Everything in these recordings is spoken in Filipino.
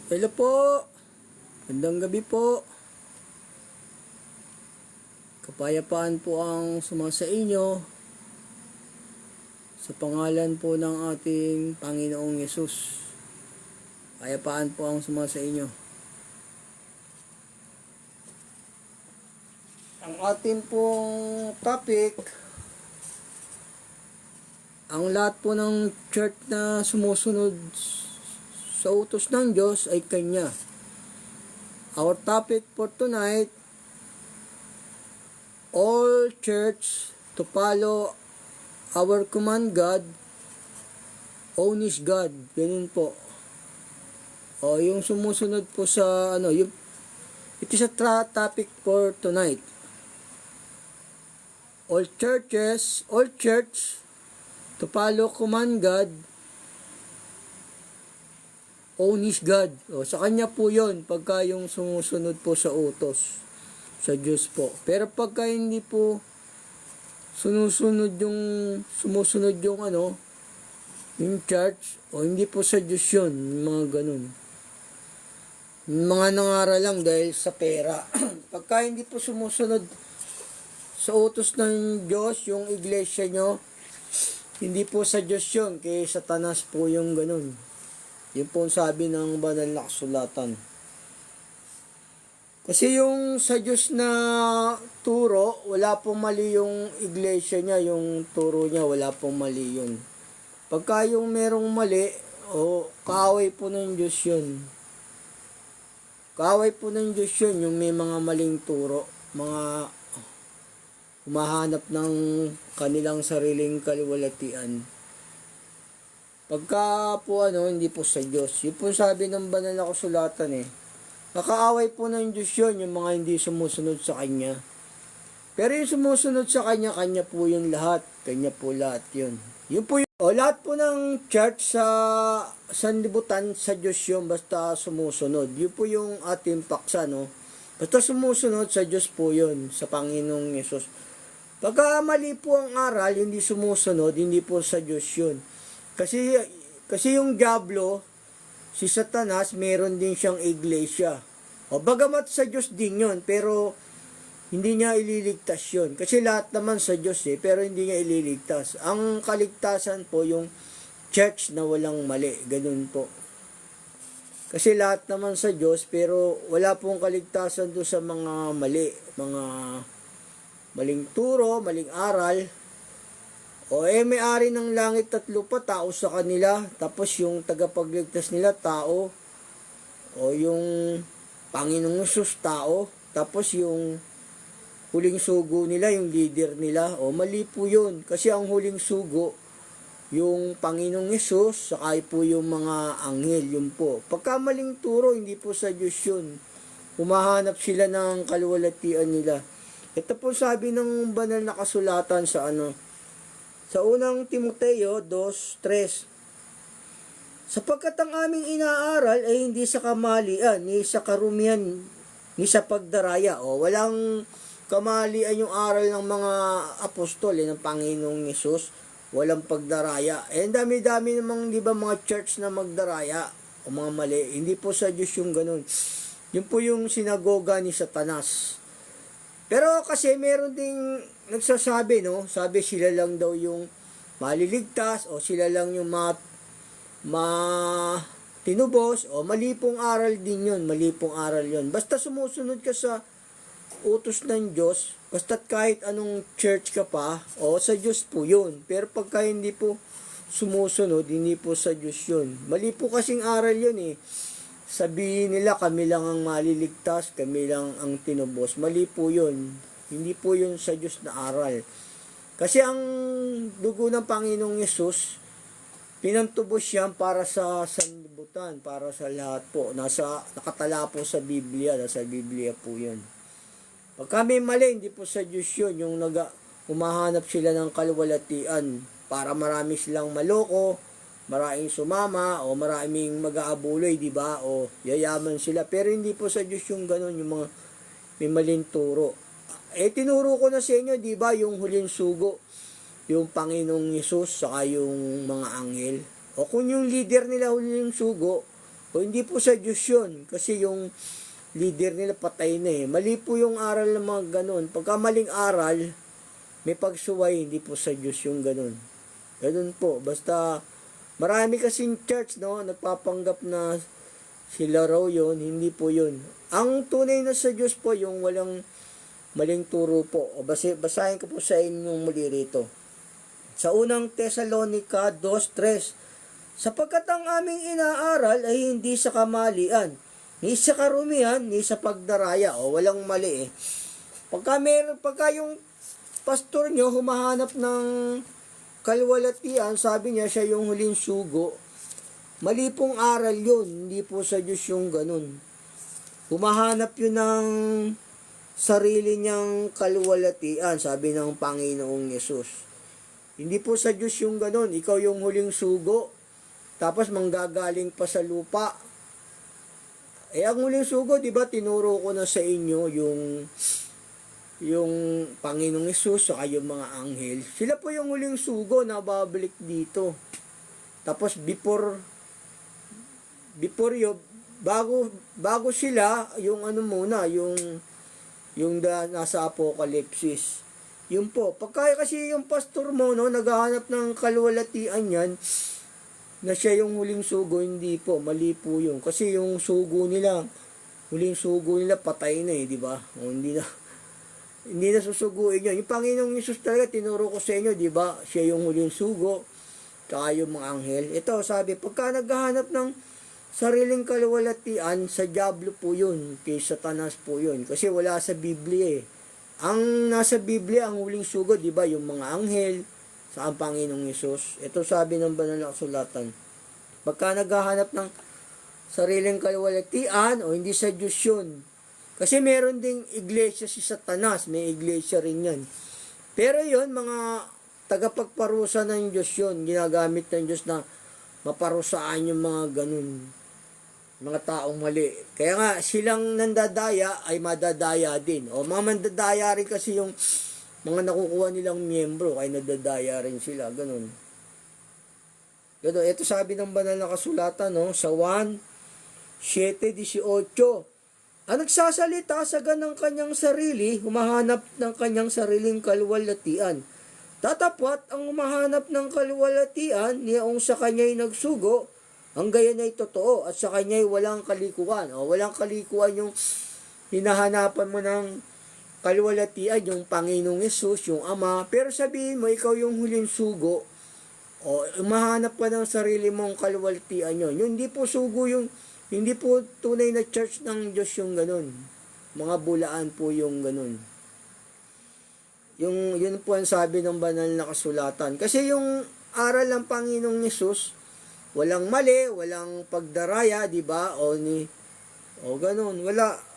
Hello po. Gandang gabi po. Kapayapaan po ang sumasa inyo sa pangalan po ng ating Panginoong Yesus. Kapayapaan po ang sumasa inyo. Ang ating pong topic, ang lahat po ng church na sumusunod sa utos ng Diyos ay Kanya. Our topic for tonight, all church to follow our command God, own is God. Ganun po. O yung sumusunod po sa it is a topic for tonight. All church to follow command God, own is God. O, sa Kanya po yun, pagka yung sumusunod po sa utos sa Diyos po. Pero pagka hindi po sumusunod yung yung church, o hindi po sa Diyos yun, mga ganun. Mga nangaral lang dahil sa pera. Pagka hindi po sumusunod sa utos ng Diyos, yung iglesia nyo, hindi po sa Diyos yun, kay Satanas po yung ganun. Yun po sabi ng banal na kasulatan. Kasi yung sa Diyos na turo, wala pong mali yung iglesia niya, yung turo niya, wala pong mali yun. Pagka yung merong mali, kaaway po ng Diyos yun. Kaaway po ng Diyos yun, yung may mga maling turo, mga humahanap ng kanilang sariling kaliwalatian. Pagka po hindi po sa Diyos. Yun po sabi ng banal na kasulatan Nakaaway po ng Diyos yun, yung mga hindi sumusunod sa Kanya. Pero yung sumusunod sa Kanya, Kanya po yung lahat. Kanya po lahat yun. Yun po yun. Lahat po ng church sa sanlibutan sa Diyos yun, basta sumusunod. Yun po yung ating paksa, Basta sumusunod sa Diyos po yun, sa Panginoong Yesus. Pagka mali po ang aral, hindi sumusunod, hindi po sa Diyos yun. Kasi yung diablo, si Satanas, meron din siyang iglesia. Bagamat sa Diyos din yun, pero hindi niya ililigtas yun. Kasi lahat naman sa Diyos pero hindi niya ililigtas. Ang kaligtasan po yung church na walang mali. Ganun po. Kasi lahat naman sa Diyos, pero wala pong kaligtasan doon sa mga mali. Mga maling turo, maling aral. May-ari ng langit at lupa, tao sa kanila. Tapos yung tagapagligtas nila, tao. Yung Panginoong Yesus, tao. Tapos yung huling sugo nila, yung leader nila. Mali po yun. Kasi ang huling sugo, yung Panginoong Yesus, saka po yung mga anghel, yun po. Pagka maling turo, hindi po sa Diyos yun. Humahanap sila ng kaluwalhatian nila. Ito po sabi ng banal na kasulatan sa unang Timoteo 2:3. Sapagkat ang aming inaaral ay hindi sa kamalian, ni sa karumihan, ni sa pagdaraya. Walang kamalian yung aral ng mga apostol ng Panginoong Yesus. Walang pagdaraya. Ang dami-dami namang, di ba, mga church na magdaraya o mga mali. Hindi po sa Diyos yung ganun. Yun po yung sinagoga ni Satanas. Pero kasi meron ding nagsasabi, sabi sila lang daw yung maliligtas o sila lang yung tinubos mali pong aral din yun, mali pong aral yun. Basta sumusunod ka sa utos ng Diyos, basta't kahit anong church ka pa, sa Diyos po yun. Pero pagka hindi po sumusunod, hindi po sa Diyos yun. Mali po kasing aral yun Sabihin nila kami lang ang maliligtas, kami lang ang tinubos. Mali po yun. Hindi po yun sa Diyos na aral. Kasi ang dugo ng Panginoong Yesus, pinantubos yan para sa sanlibutan, para sa lahat po. Nakatala po sa Biblia, nasa Biblia po yun. Pag kami mali, hindi po sa Diyos yun. Yung humahanap sila ng kaluwalhatian para marami silang maloko, maraming sumama o maraming mag-aabuloy, di ba? O yayaman sila. Pero hindi po sa Diyos yung ganun, yung mga may maling turo. Tinuro ko na sa inyo, di ba, yung huling sugo, yung Panginoong Yesus, saka yung mga anghel. O kung yung leader nila huling sugo, O hindi po sa Diyos yun. Kasi yung leader nila patay na eh. Mali po yung aral ng mga ganun. Pagka maling aral, may pagsuway, hindi po sa Diyos yung ganun. Ganun po. Basta, marami kasing church, no, nagpapanggap na sila raw yun, hindi po yun. Ang tunay na sa Diyos po, yung walang maling turo po. O basahin ko po sa inyo muli rito. Sa unang Tesalonica 2:3, sapagkat ang aming inaaral ay hindi sa kamalian, ni sa karumihan, ni sa pagdaraya. O, walang mali eh. Pagka yung pastor nyo humahanap ng kalwalatian, sabi niya siya yung huling sugo, mali pong aral yun, hindi po sa Diyos yung ganun. Humahanap yun ng sarili niyang kalwalatian, sabi ng Panginoong Yesus. Hindi po sa Diyos yung ganun, ikaw yung huling sugo, tapos manggagaling pa sa lupa. Eh, ang huling sugo, di ba, tinuro ko na sa inyo yung Panginoong Hesus saka yung mga anghel. Sila po yung huling sugo na babalik dito. Tapos before yun, bago sila, yung ano muna, yung nasa Apokalipsis. Yun po. Pagka kasi yung pastor mo, no, naghahanap ng kalwalatian yan, na siya yung huling sugo, hindi po, mali po yun. Kasi yung sugo nila, huling sugo nila, patay na eh, di ba? O, hindi na susuguin yun. Yung Panginoong Hesus talaga, tinuro ko sa inyo, di ba? Siya yung huling sugo, tsaka yung mga anghel. Ito, sabi, pagka naghahanap ng sariling kalwalatian, sa diablo po yun, kay Satanas po yun. Kasi wala sa Biblia eh. Ang nasa Biblia, ang huling sugo, di ba? Yung mga anghel, sa ang Panginoong Hesus. Ito sabi ng banal na kasulatan. Pagka naghahanap ng sariling kalwalatian o hindi sa Diyos yun. Kasi meron ding iglesia si Satanas. May iglesia rin yan. Pero yun, mga tagapagparusa ng Diyos yun. Ginagamit ng Diyos na maparusaan yung mga ganun. Mga taong mali. Kaya nga, silang nandadaya ay madadaya din. O mga mandadaya rin kasi yung mga nakukuha nilang miyembro, kaya nadadaya rin sila, ganun. Ganun, ito sabi ng banal na kasulatan, no, sa 1:7-18, ang nagsasalita sa ganang kanyang sarili, humahanap ng kanyang sariling kalwalatian. Tatapwat ang humahanap ng kalwalatian, niyaong sa kanya'y nagsugo, ang gayon ay totoo, at sa kanya'y walang kalikuan. O, walang kalikuan yung hinahanapan mo ng kalwalatian, yung Panginoong Hesus, yung Ama. Pero sabihin mo, ikaw yung huling sugo, o umahanap pa ng sarili mong kalwalatian yun. Yung hindi po sugo yung, hindi po tunay na church ng Diyos yung ganun. Mga bulaan po yung ganun. Yun po ang sabi ng banal na kasulatan. Kasi yung aral ng Panginoong Hesus, walang mali, walang pagdaraya, di ba? O ganun, wala.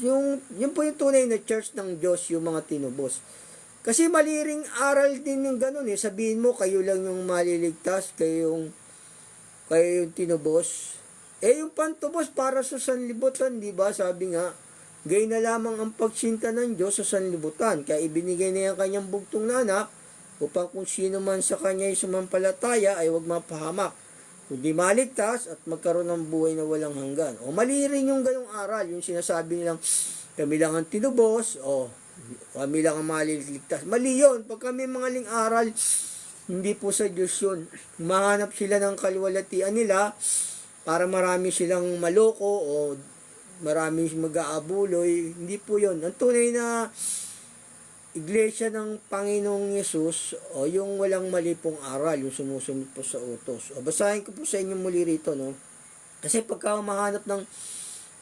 Yun po yung tunay na church ng Diyos, yung mga tinubos. Kasi mali ring aral din yung ganun eh. Sabihin mo, kayo lang yung maliligtas, kayo yung tinubos. Eh, yung pantubos para sa sanlibutan, di ba? Sabi nga, gay na lamang ang pagsinta ng Diyos sa sanlibutan. Kaya ibinigay na yung kanyang bugtong na anak, upang kung sino man sa kanya'y sumampalataya ay huwag mapahamak, kundi maligtas at magkaroon ng buhay na walang hanggan. O mali rin yung gayong aral, yung sinasabi nilang kami lang ang tinubos, o kami lang ang maliligtas. Mali yun. Pag kami mga ling aral, hindi po sa Diyos yun. Mahanap sila ng kalwalatian nila para marami silang maloko o marami mag-aabuloy. Hindi po yun. Ang tunay na iglesia ng Panginoong Yesus, o yung walang mali pong aral, yung sumusunod po sa utos. O basahin ko po sa inyo muli rito, no? Kasi pagka mahanap ng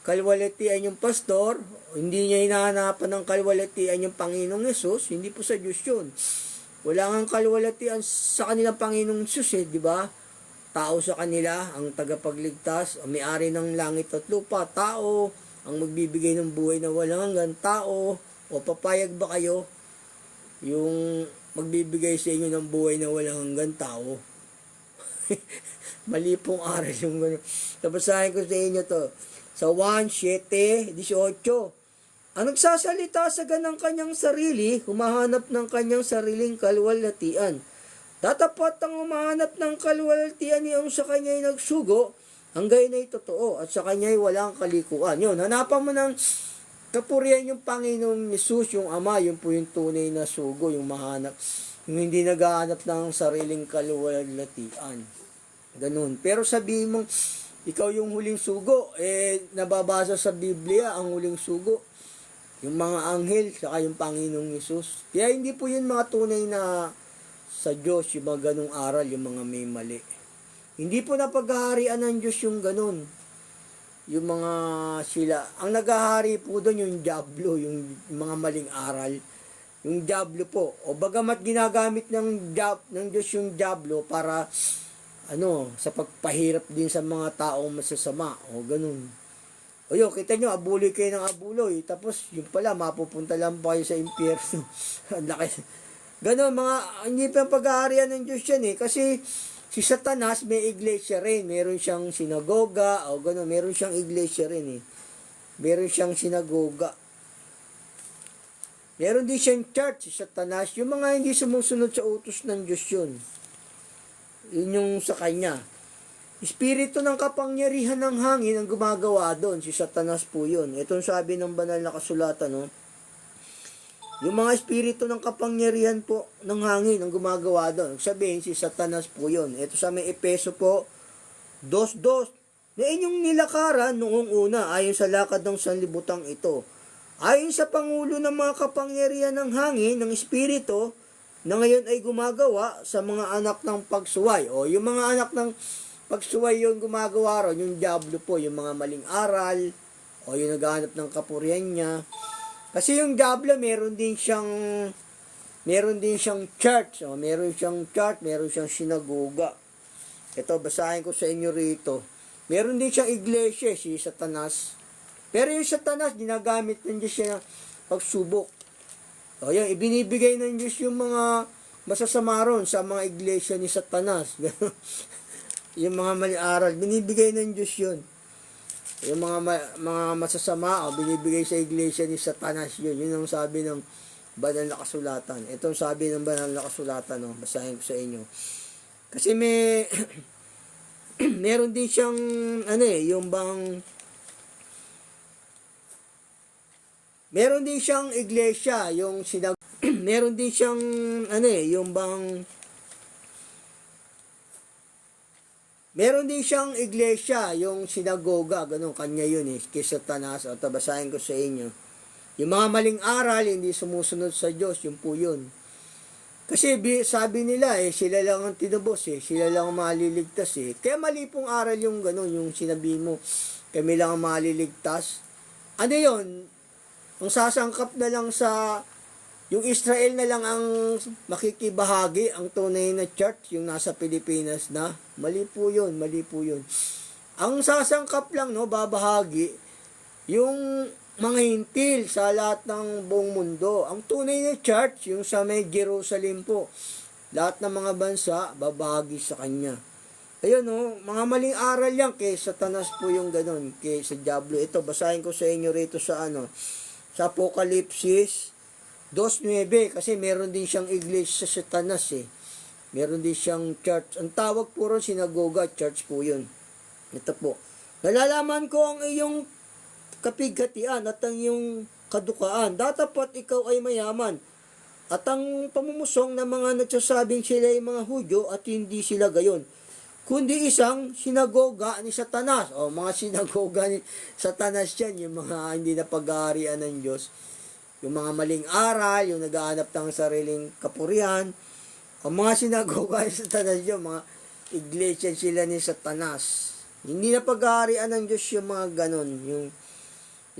kalwalatian yung pastor, hindi niya hinahanapan ng kalwalatian yung Panginoong Yesus, hindi po sa Diyos yun. Wala nga kalwalatian sa kanilang Panginoong Yesus eh, di ba? Tao sa kanila, ang tagapagligtas, ang may-ari ng langit at lupa, tao, ang magbibigay ng buhay na walang hanggan, tao, o papayag ba kayo yung magbibigay sa inyo ng buhay na walang hanggan, tao? Mali pong aral yung gano'n. Nabasahin ko sa inyo to. Sa 1:7-18, ang nagsasalita sa ganang kanyang sarili, humahanap ng kanyang sariling kalwalatian. Tatapat ang humahanap ng kalwalatian niyang sa kanya'y nagsugo, Ang gayon ay totoo at sa kanya ay walang kalikuan. Yun, hanapan mo ng kapurihan yung Panginoong Yesus, yung Ama, yun po yung tunay na sugo, yung mahanap, yung hindi naghahanap ng sariling kaluwalhatian. Ganun. Pero sabihin mong, ikaw yung huling sugo, nababasa sa Biblia, ang huling sugo, yung mga anghel, saka yung Panginoong Yesus. Kaya hindi po yun mga tunay na sa Diyos, yung mga ganung aral, yung mga may mali. Hindi po napaghaharian ng Diyos yung ganun. Yung mga sila, ang naghahari po doon yung diablo, yung mga maling aral. Yung diablo po. O bagamat ginagamit ng Diyos yung diablo para sa pagpahirap din sa mga taong masasama. O ganun. O yun, kita nyo, abuloy kayo ng abuloy. Tapos, yun pala, mapupunta lang pa kayo sa impyerno. Ganun, hindi pa paghaharian ng Diyos yan Kasi, si Satanas may iglesia rin. Meron siyang sinagoga. O gano'n, meron siyang iglesia rin Meron siyang sinagoga. Meron din siyang church, si Satanas. Yung mga hindi sumusunod sa utos ng Diyos yun. Yun yung sa kanya. Espiritu ng kapangyarihan ng hangin ang gumagawa doon. Si Satanas po yun. Itong sabi ng banal na kasulatan, yung mga espiritu ng kapangyarihan po ng hangin ang gumagawa doon. Sabihin, si Satanas po yun. Ito sa may Epeso po, 2:2. Na inyong nilakaran noong una ayon sa lakad ng sanlibutang ito. Ayon sa Pangulo ng mga kapangyarihan ng hangin, ng espiritu, na ngayon ay gumagawa sa mga anak ng pagsuway. O yung mga anak ng pagsuway yung gumagawa ron, yung diablo po, yung mga maling aral, o yung naghahanap ng kapurihan niya. Kasi yung diablo, meron din siyang church. Meron siyang sinagoga. Ito, basahin ko sa inyo rito. Meron din siyang iglesia, si Satanas. Pero yung Satanas, ginagamit ng Diyos siya ng pagsubok. O yan, ibinibigay ng Diyos yung mga masasama ron sa mga iglesia ni Satanas. Yung mga mali aral, binibigay ng Diyos yun. Yung mga masasama, binibigay sa iglesia ni Satanas yun. Yun ang sabi ng banal na kasulatan. Ito ang sabi ng banal na kasulatan, basahin ko sa inyo. Kasi meron din siyang, yung bang, meron din siyang iglesia, yung meron din siyang, yung bang, meron din siyang iglesia, yung sinagoga, ganun, kanya yun kay Satanas. O tabasahin ko sa inyo. Yung mga maling aral, hindi sumusunod sa Diyos, yun po yun. Kasi sabi nila, sila lang ang tinubos, sila lang ang maliligtas Kaya mali pong aral yung ganun, yung sinabi mo, kami lang ang maliligtas. Ano yun? Ang sasangkap na lang yung Israel na lang ang makikibahagi, ang tunay na church, yung nasa Pilipinas na. Mali po yun. Ang sasangkap lang, babahagi, yung mga hintil sa lahat ng buong mundo. Ang tunay na church, yung sa may Jerusalem po. Lahat ng mga bansa, babahagi sa kanya. Ayun, mga maling aral yan, kay Satanas po yung ganun, kay sa diablo. Ito, basahin ko sa inyo rito sa sa Apokalipsis 2:9, kasi meron din siyang iglesia sa Satanas Meron din siyang church. Ang tawag po ron, sinagoga, church po yun. Ito po. Nalalaman ko ang iyong kapighatian at ang iyong kadukaan. Datapat ikaw ay mayaman. At ang pamumusong ng mga nagsasabing sila ay mga Hudyo at hindi sila gayon, kundi isang sinagoga ni Satanas. O, mga sinagoga ni Satanas yan, yung mga hindi na pag-aarian ng Diyos. Yung mga maling aral, yung naghahanap ng sariling kapurihan. Ang mga sinagoga ni Satanas yun, mga iglesia sila ni Satanas. Hindi na pag-aarian ng Diyos yung mga ganon, yung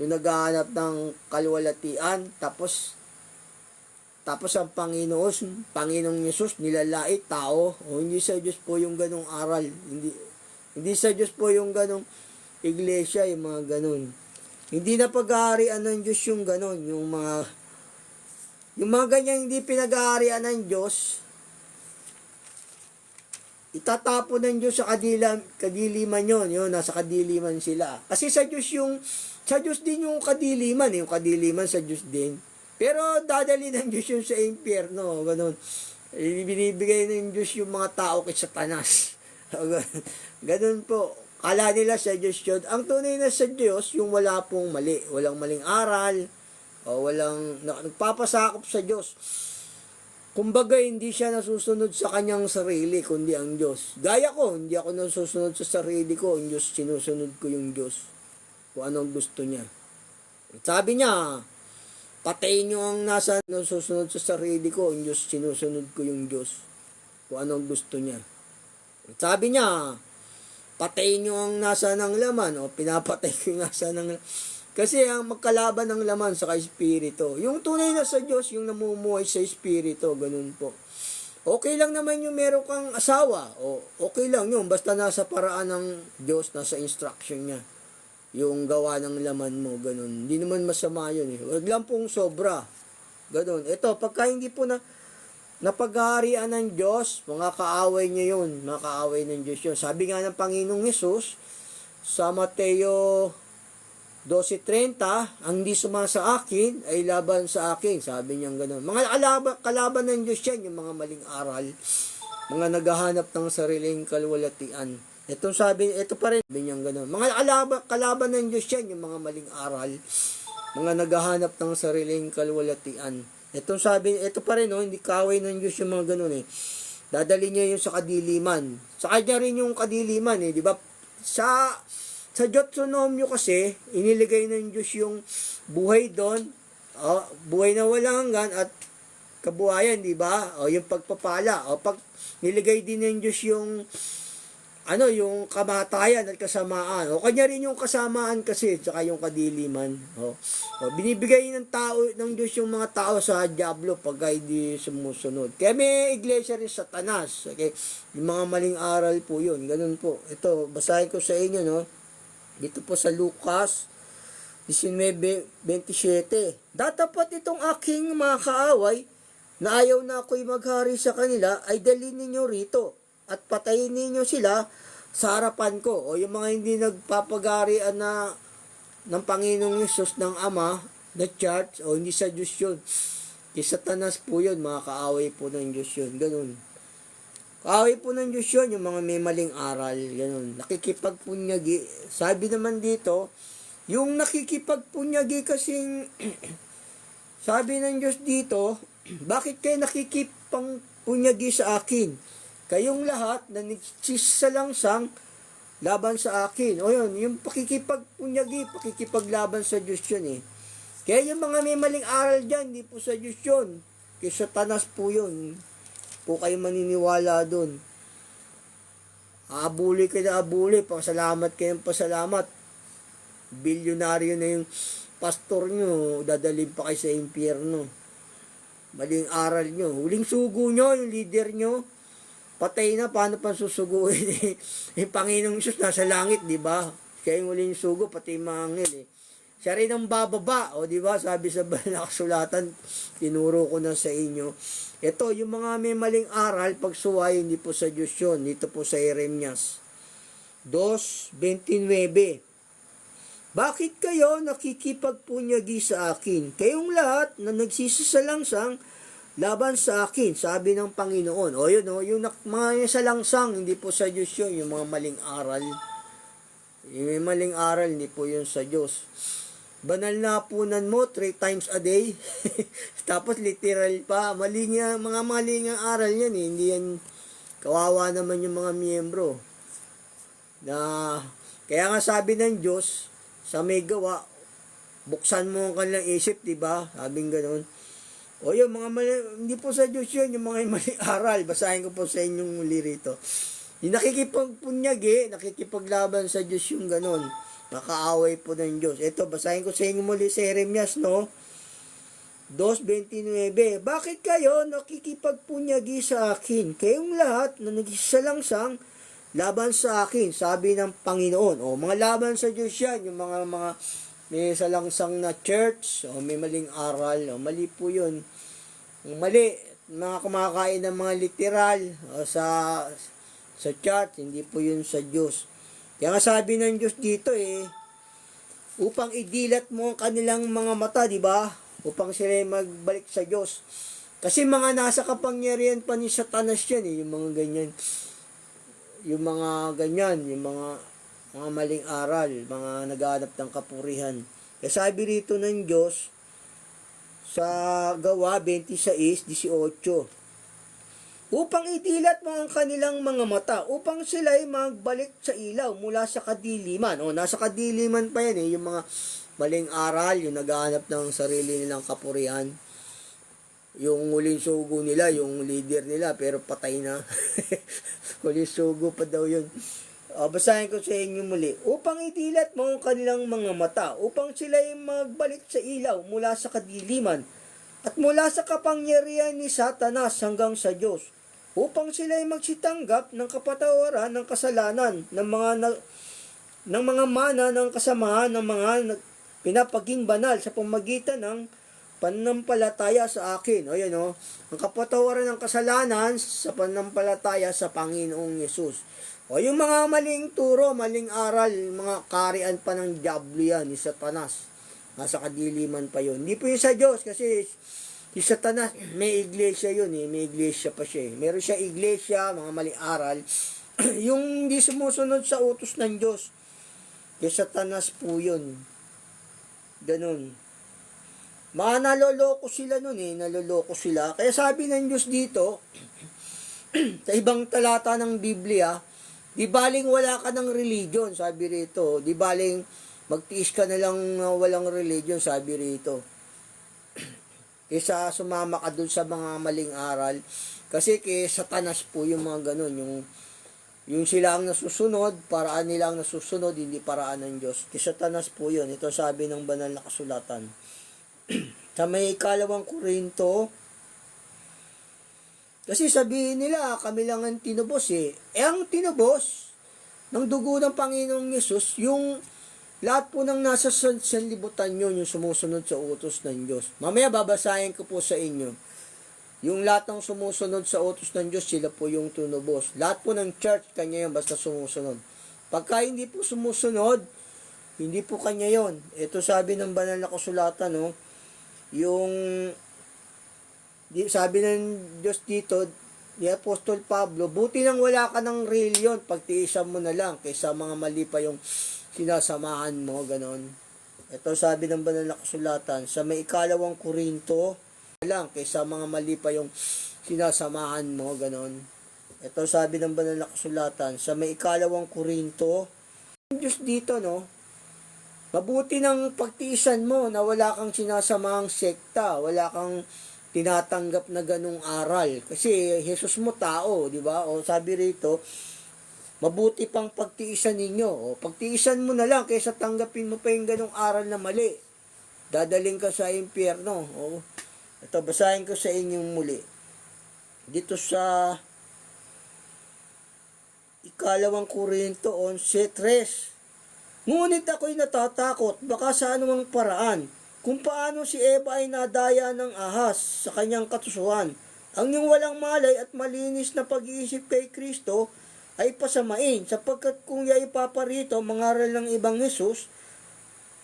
naghahanap ng kaluwalhatian, tapos ang Panginoong Yesus nilalait tao. O hindi sa Diyos po yung ganong aral. Hindi sa Diyos po yung ganong iglesia, yung mga ganon. Hindi na pag-aarian ng Diyos yung ganon, yung mga ganyan hindi pinag-aarian ng Diyos, itatapon ng Diyos sa kadiliman yun, nasa kadiliman sila. Kasi sa Diyos din yung kadiliman, yung kadiliman sa Diyos din. Pero dadali ng Diyos yun sa impyerno, ganun. Binibigay ng Diyos yung mga tao kay Satanas. Ganun po. Akala nila sa Diyos yun. Ang tunay na sa Diyos, yung wala pong mali. Walang maling aral, o walang nagpapasakop sa Diyos. Kumbaga, hindi siya nasusunod sa kanyang sarili, kundi ang Diyos. Gaya ko, hindi ako nasusunod sa sarili ko. Ang Diyos, sinusunod ko yung Diyos. Kung anong gusto niya. Sabi niya, patayin niyo ang nasa nasusunod sa sarili ko. Ang Diyos, sinusunod ko yung Diyos. Kung anong gusto niya. Sabi niya, patayin niyo ang nasa ng laman. O pinapatay ko yung nasa ng laman. Kasi ang magkalaban ng laman sa espiritu. Yung tunay na sa Diyos, yung namumuhay sa espiritu, ganun po. Okay lang naman yung meron kang asawa. O okay lang yun, basta nasa paraan ng Diyos, nasa instruction niya. Yung gawa ng laman mo, ganun. Hindi naman masama yun eh. Huwag lang pong sobra. Ganun. Ito, pagka hindi po napaghaharian ng Diyos, mga kaaway niya yun. Mga kaaway ng Diyos yun. Sabi nga ng Panginoong Hesus, sa Mateo 12:30, ang di sumasa akin ay laban sa akin. Sabi niya gano'n. Mga kalaban ng Diyos yan, yung mga maling aral. Mga naghahanap ng sariling kalwalatian. Ito pa rin, sabi niya gano'n. Mga kalaban ng Diyos yan, yung mga maling aral. Mga naghahanap ng sariling kalwalatian. Ito pa rin, no, hindi kaway ng Diyos yung mga gano'n eh. Dadali niya yung sa kadiliman. Sa kanya rin yung kadiliman eh, di ba? Sa Deuteronomio kasi, iniligay ng Diyos yung buhay doon, buhay na walang hanggan at kabuhayan, di ba? O yung pagpapala. O pag niligay din ng Diyos yung yung kamatayan at kasamaan. O kanya rin yung kasamaan kasi, tsaka yung kadiliman. O binibigay ng Diyos yung mga tao sa diablo pag hindi sumusunod. Kaya may iglesia rin Satanas. Okay? Yung mga maling aral po yun. Ganun po. Ito, basahin ko sa inyo, no? Dito po sa Lucas 19:27. Datapat itong aking mga kaaway na ayaw na ako'y maghari sa kanila ay dalhin ninyo rito at patayin ninyo sila sa harapan ko. O yung mga hindi nagpapagarian ng Panginoong Hesus ng Ama na church, o hindi sa Diyos yun. Kay Satanas po yun, mga kaaway po ng Diyos yun. Ganun. Kaaway po ng Diyos yun, yung mga may maling aral, ganun. Nakikipagpunyagi. Sabi naman dito, yung nakikipagpunyagi kasing, sabi ng Diyos dito, bakit kayo nakikipagpunyagi sa akin? Kayong lahat na nagsisalangsang laban sa akin. O yun, yung pakikipagpunyagi, pakikipaglaban sa Diyos yun eh. Kaya yung mga may maling aral dyan, hindi po sa Diyos yun. Kay Satanas po yun. Po kayo maniniwala doon. Aabuli kayo na abuli, pasalamat kayo ng pasalamat. Bilyonaryo na yung pastor nyo, dadalhin pa kayo sa impyerno. Maling aral nyo. Huling sugo nyo, yung leader nyo, patay na, paano pa susuguin? Yung Panginoong Isus nasa langit, di ba? Siya yung huling sugo, pati yung mga anghel eh. Siya rin ang bababa, o di ba? Sabi sa nakasulatan, tinuro ko na sa inyo. Ito, yung mga may maling aral, pagsuway, hindi po sa Diyos yun. Dito po sa Jeremias 2:29. Bakit kayo nakikipagpunyagi sa akin? Kayong lahat na nagsisisalangsang laban sa akin, sabi ng Panginoon. O yun, yung mga salangsang, hindi po sa Diyos yun. Yung mga maling aral. Yung may maling aral, hindi po yun sa Diyos. Banal na punan mo 3 times a day. Tapos literal pa. Mali nga, mga mali nga aral yan eh. Hindi yan, kawawa naman yung mga miyembro. Kaya nga sabi ng Diyos, sa may gawa, buksan mo ang kanilang isip, diba? Sabing ganun. O yun, mga mali, hindi po sa Diyos yun, yung mga mali aral. Basahin ko po sa inyong muli rito. Yung nakikipagpunyagi, nakikipaglaban sa Diyos yung ganun. Nakaaway po ng Diyos. Ito, basahin ko sa inyo muli sa Jeremias, no? 2:29. Bakit kayo nakikipagpunyagi sa akin? Kayong lahat na nagsisalangsang laban sa akin, sabi ng Panginoon. O, mga laban sa Diyos yan, yung mga may salangsang na church, o may maling aral, o mali po yun. Mali, mga kumakain ng mga literal, o sa church, hindi po yun sa Diyos. Kaya nga sabi ng Diyos dito upang idilat mo ang kanilang mga mata, di ba? Upang sila magbalik sa Diyos. Kasi mga nasa kapangyarihan pa ni Satanas yan yung mga ganyan. Yung mga ganyan, yung mga mga maling aral, mga naghahanap ng kapurihan. Kaya sabi rito ng Diyos sa Gawa 26:18, upang idilat mo ang kanilang mga mata, upang sila'y magbalik sa ilaw mula sa kadiliman. O, nasa kadiliman pa yan yung mga maling aral, yung naghahanap ng sarili nilang kapurihan. Yung huling sugo nila, yung leader nila, pero patay na. Huling sugo pa daw yun. Basahin ko sa inyo muli. Upang idilat mo ang kanilang mga mata, upang sila'y magbalik sa ilaw mula sa kadiliman, at mula sa kapangyarihan ni Satanas hanggang sa Diyos, upang sila'y magsitanggap ng kapatawaran ng kasalanan ng mga mana ng kasamahan ng mga pinapaging banal sa pamagitan ng pananampalataya sa akin. O yan o, ang kapatawaran ng kasalanan sa pananampalataya sa Panginoong Yesus. O yung mga maling turo, maling aral, mga karian pa ng diablo yan, ni Satanas. Nasa kadiliman pa yun. Hindi po yun sa Diyos kasi si Satanas, may iglesia yun may iglesia pa siya Meron siya iglesia, mga maling aral, yung hindi sumusunod sa utos ng Diyos. Kaya Satanas po yun. Ganun. Mga naloloko sila nun naloloko sila. Kaya sabi ng Diyos dito, sa ibang talata ng Biblia, di baling wala ka ng religion, sabi rito. Di baling magtiis ka na lang walang religion, sabi rito. Kaysa sumama ka dun sa mga maling aral. Kasi kay Satanas po yung mga ganun. Yung sila ang nasusunod, paraan nila ang nasusunod, hindi paraan ng Diyos. Kay Satanas po yun. Ito sabi ng banal na kasulatan. Sa may 2 Korinto, kasi sabihin nila, kami lang ang tinubos ang tinubos ng dugo ng Panginoong Yesus, yung lahat po ng nasa sanlibutan yun, yung sumusunod sa utos ng Diyos. Mamaya babasahin ko po sa inyo. Yung lahat ng sumusunod sa utos ng Diyos, sila po yung tinubos. Lahat po ng church, kanya yun, basta sumusunod. Pagka hindi po sumusunod, hindi po kanya yun. Ito sabi ng banal na kasulatan, yung sabi ng Diyos dito, ni Apostol Pablo, buti nang wala ka ng reliyon, pagtiisan mo na lang, kaysa mga mali pa yung sinasamahan mo, ganon. Ito sabi ng banal na kasulatan, sa may 2 Korinto, lang, kaysa mga mali pa yung sinasamahan mo, ganon. Ito sabi ng banal na kasulatan, sa may 2 Korinto, Diyos dito, mabuti ng pagtiisan mo na wala kang sinasamahang sekta, wala kang tinatanggap na ganung aral. Kasi Jesus mo tao, di ba? O sabi rito, mabuti pang pagtiisan ninyo. O pagtiisan mo na lang kaysa tanggapin mo pa yung ganung aral na mali. Dadaling ka sa impyerno. O, ito, basahin ko sa inyong muli. Dito sa 2 Korinto 11:3. Ngunit ako'y natatakot, baka sa anumang paraan, kung paano si Eva ay nadaya ng ahas sa kanyang katusuhan. Ang iyong walang malay at malinis na pag-iisip kay Kristo ay pasamain, sapagkat kung iya ipaparito mangaral ng ibang Hesus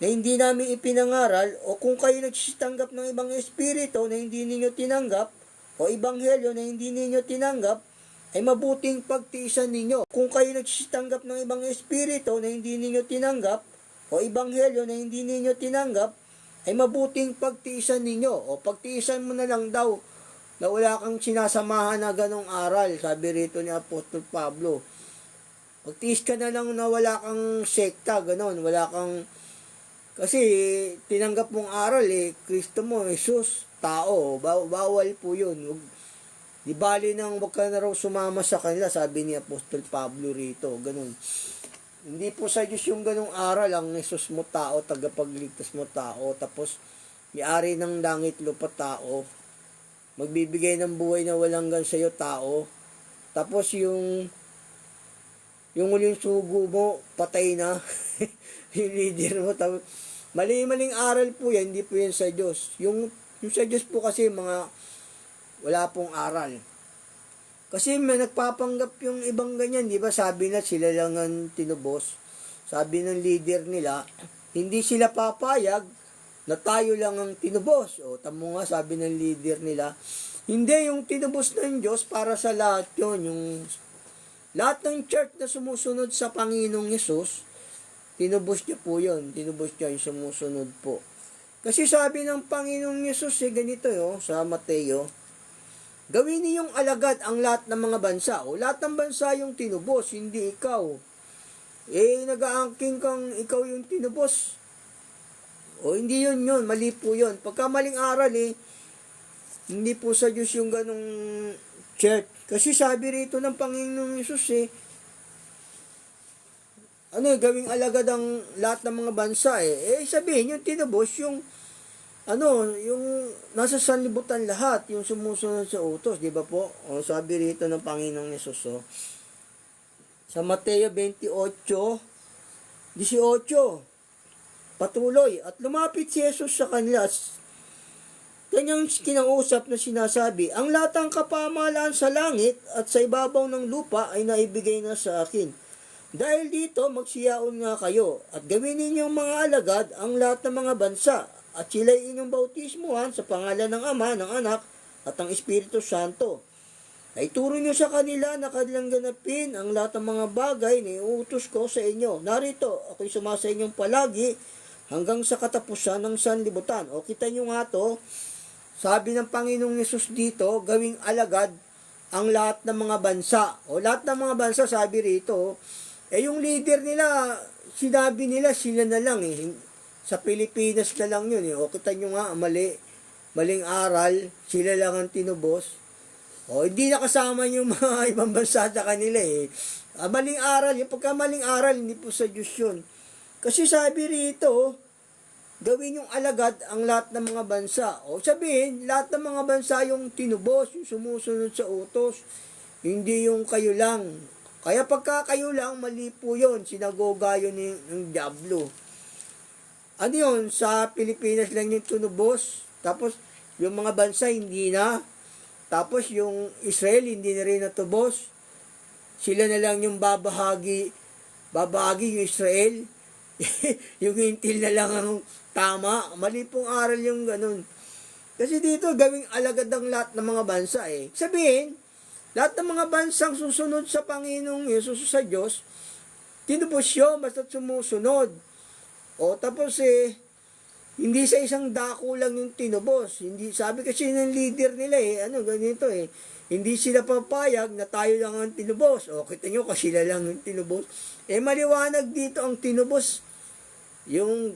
na hindi namin ipinangaral, o kung kayo nagsitanggap ng ibang espiritu na hindi ninyo tinanggap, o ibanghelyo na hindi ninyo tinanggap, ay mabuting pagtiisan ninyo. Kung kayo nagsitanggap ng ibang espiritu na hindi ninyo tinanggap, o ibanghelyo na hindi ninyo tinanggap, ay mabuting pagtiisan ninyo. O pagtiisan mo na lang daw na wala kang sinasamahan na ganong aral, sabi rito ni Apostol Pablo. Pagtiis ka na lang na wala kang sekta, ganon, wala kang, kasi tinanggap mong aral Kristo mo, Jesus, tao, bawal po yun. Di bali nang wag ka na raw sumama sa kanila, sabi ni Apostol Pablo rito, ganun. Hindi po sa Diyos yung ganung aral, ang Jesus mo tao, tagapagligtas mo tao, tapos may-ari ng langit lupa tao, magbibigay ng buhay na walang gan sa'yo tao, tapos yung uling sugo mo, patay na, yung leader mo, tapos, mali-maling aral po yan, hindi po yan sa Diyos. Yung sa Diyos po kasi wala pong aral. Kasi may nagpapanggap yung ibang ganyan, di ba? Sabi na sila lang ang tinubos. Sabi ng leader nila, hindi sila papayag na tayo lang ang tinubos. O, tamo nga, sabi ng leader nila, hindi, yung tinubos ng Diyos para sa lahat yun. Yung lahat ng church na sumusunod sa Panginoong Yesus, tinubos niya po yun. Tinubos niya yung sumusunod po. Kasi sabi ng Panginoong Yesus, ganito sa Mateo, gawin niyong alagad ang lahat ng mga bansa. O lahat ng bansa yung tinubos, hindi ikaw. Nag-aangking kang ikaw yung tinubos. O hindi yun, mali po yun. Pagka maling aral hindi po sa Diyos yung ganong church. Kasi sabi rito ng Panginoong Yesus gawing alagad ang lahat ng mga bansa sabihin yung tinubos yung yung nasa sanlibutan lahat, yung sumusunod sa utos, di ba po? O sabi rito ng Panginoong Yesus sa Mateo 28:18, patuloy, at lumapit si Jesus sa kanila, kanyang kinausap na sinasabi, ang lahat ng kapamahalaan sa langit at sa ibabaw ng lupa ay naibigay na sa akin. Dahil dito, magsiyaon nga kayo at gawin ninyong mga alagad ang lahat ng mga bansa at sila'y inyong bautismuhan sa pangalan ng Ama, ng Anak at ng Espiritu Santo. Ay turo nyo sa kanila na kanilang ganapin ang lahat ng mga bagay na iuutos ko sa inyo. Narito, ako'y sumasa inyong palagi hanggang sa katapusan ng sanlibutan. O kita nyo nga to, sabi ng Panginoong Yesus dito, gawing alagad ang lahat ng mga bansa. O lahat ng mga bansa, sabi rito, yung leader nila, sinabi nila, sila na lang Sa Pilipinas na lang yun O kita nyo nga, maling aral, sila lang ang tinubos. Hindi nakasama yung mga ibang bansa sa kanila maling aral, yung pagka maling aral, hindi po sa Diyos yun. Kasi sabi rito, gawin yung alagad ang lahat ng mga bansa. Sabihin, lahat ng mga bansa yung tinubos, yung sumusunod sa utos, hindi yung kayo lang. Kaya pagka kayo lang, mali po yun. Sinagoga yun ng Diablo. Ano yun? Sa Pilipinas lang yung tinubos. Tapos, yung mga bansa hindi na. Tapos, yung Israel hindi na rin natubos. Sila na lang yung babahagi yung Israel. Yung hintil na lang ang tama. Mali pong aral yung ganun. Kasi dito, gawing alagad ang lahat ng mga bansa Sabihin, lahat ng mga bansang susunod sa Panginoong Yesus sa Diyos, tinubos yun, basta't sumusunod. Tapos hindi sa isang dako lang yung tinubos. Hindi, sabi kasi ng leader nila ganito hindi sila papayag na tayo lang ang tinubos. Kita nyo kasi sila lang yung tinubos. Maliwanag dito ang tinubos. Yung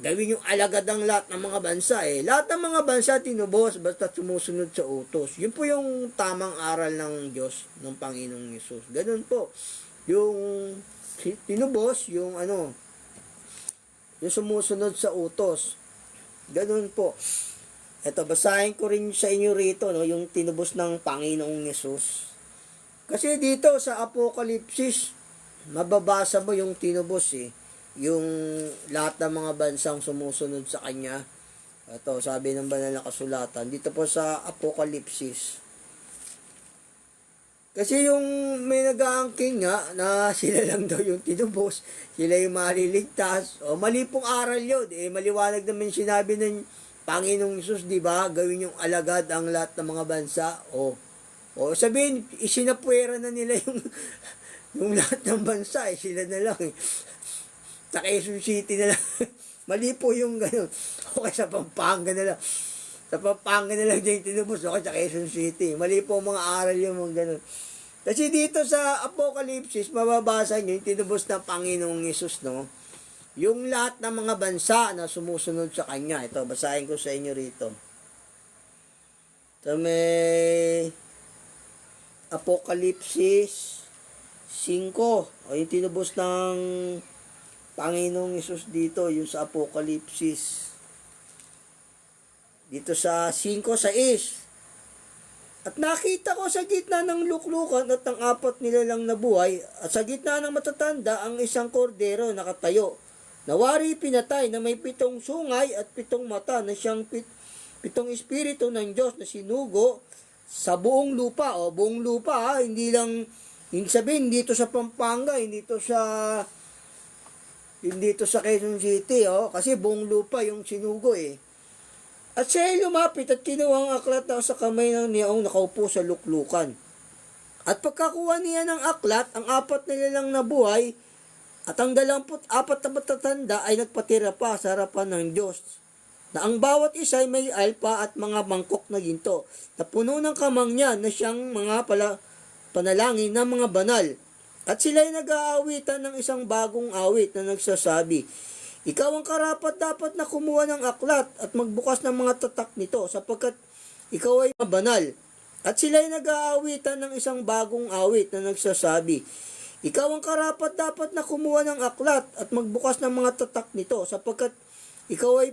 gawin yung alagad ang lahat ng mga bansa Lahat ng mga bansa tinubos basta sumusunod sa utos. Yun po yung tamang aral ng Diyos, ng Panginoong Yesus. Ganun po. Yung tinubos, yung yung sumusunod sa utos. Ganun po. Ito, basahin ko rin sa inyo rito, yung tinubos ng Panginoong Yesus. Kasi dito sa Apokalipsis, mababasa mo yung tinubos yung lahat ng mga bansang sumusunod sa kanya. Ito, sabi ng banal na kasulatan. Dito po sa Apokalipsis. Kasi yung may nag-aangking nga na sila lang daw yung tinubos, sila yung maliligtas. Mali pong aral yun. Maliwanag naman sinabi ng Panginoong Yesus, di ba? Gawin yung alagad ang lahat ng mga bansa. Sabihin, isinapuera na nila yung lahat ng bansa. Sila na lang Sa Quezon City na lang. Mali po yung gano'n. Sa Pampanga na lang. Sa Pampanga na lang dyan yung tinubos. Sa Quezon City. Mali po mga aral yung mga gano'n. Kasi dito sa Apokalipsis, mababasa nyo yung tinubos ng Panginoong Yesus, yung lahat ng mga bansa na sumusunod sa Kanya. Ito, basahin ko sa inyo rito. Ito may Apokalipsis 5. Yung tinubos ng Panginoong Yesus dito, yung sa Apokalipsis. Dito sa 5:6. At nakita ko sa gitna ng luklukan at ang 4 nilalang na buhay, at sa gitna ng matatanda ang isang kordero nakatayo. Nawari pinatay na may 7 sungay at 7 mata na siyang 7 espiritu ng Diyos na sinugo sa buong lupa. Buong lupa hindi lang, hindi sabihin, dito sa Pampanga, hindi to sa Quezon City, kasi buong lupa yung sinugo At siya ay lumapit at kinuha ang aklat na sa kamay ng niyaong nakaupo sa luklukan. At pagkakuha niya ng aklat, ang 4 nilalang na buhay At ang 24 na matatanda ay nagpatira pa sa harapan ng Diyos, na ang bawat isa ay may alpa at mga mangkok na ginto, na puno ng kamang niya na siyang mga panalangin ng mga banal. At sila ay nag-aawitan ng isang bagong awit na nagsasabi, ikaw ang karapat dapat na kumuha ng aklat at magbukas ng mga tatak nito, sapagkat ikaw ay banal. At sila ay nag-aawitan ng isang bagong awit na nagsasabi, ikaw ang karapat dapat na kumuha ng aklat at magbukas ng mga tatak nito, sapagkat ikaw ay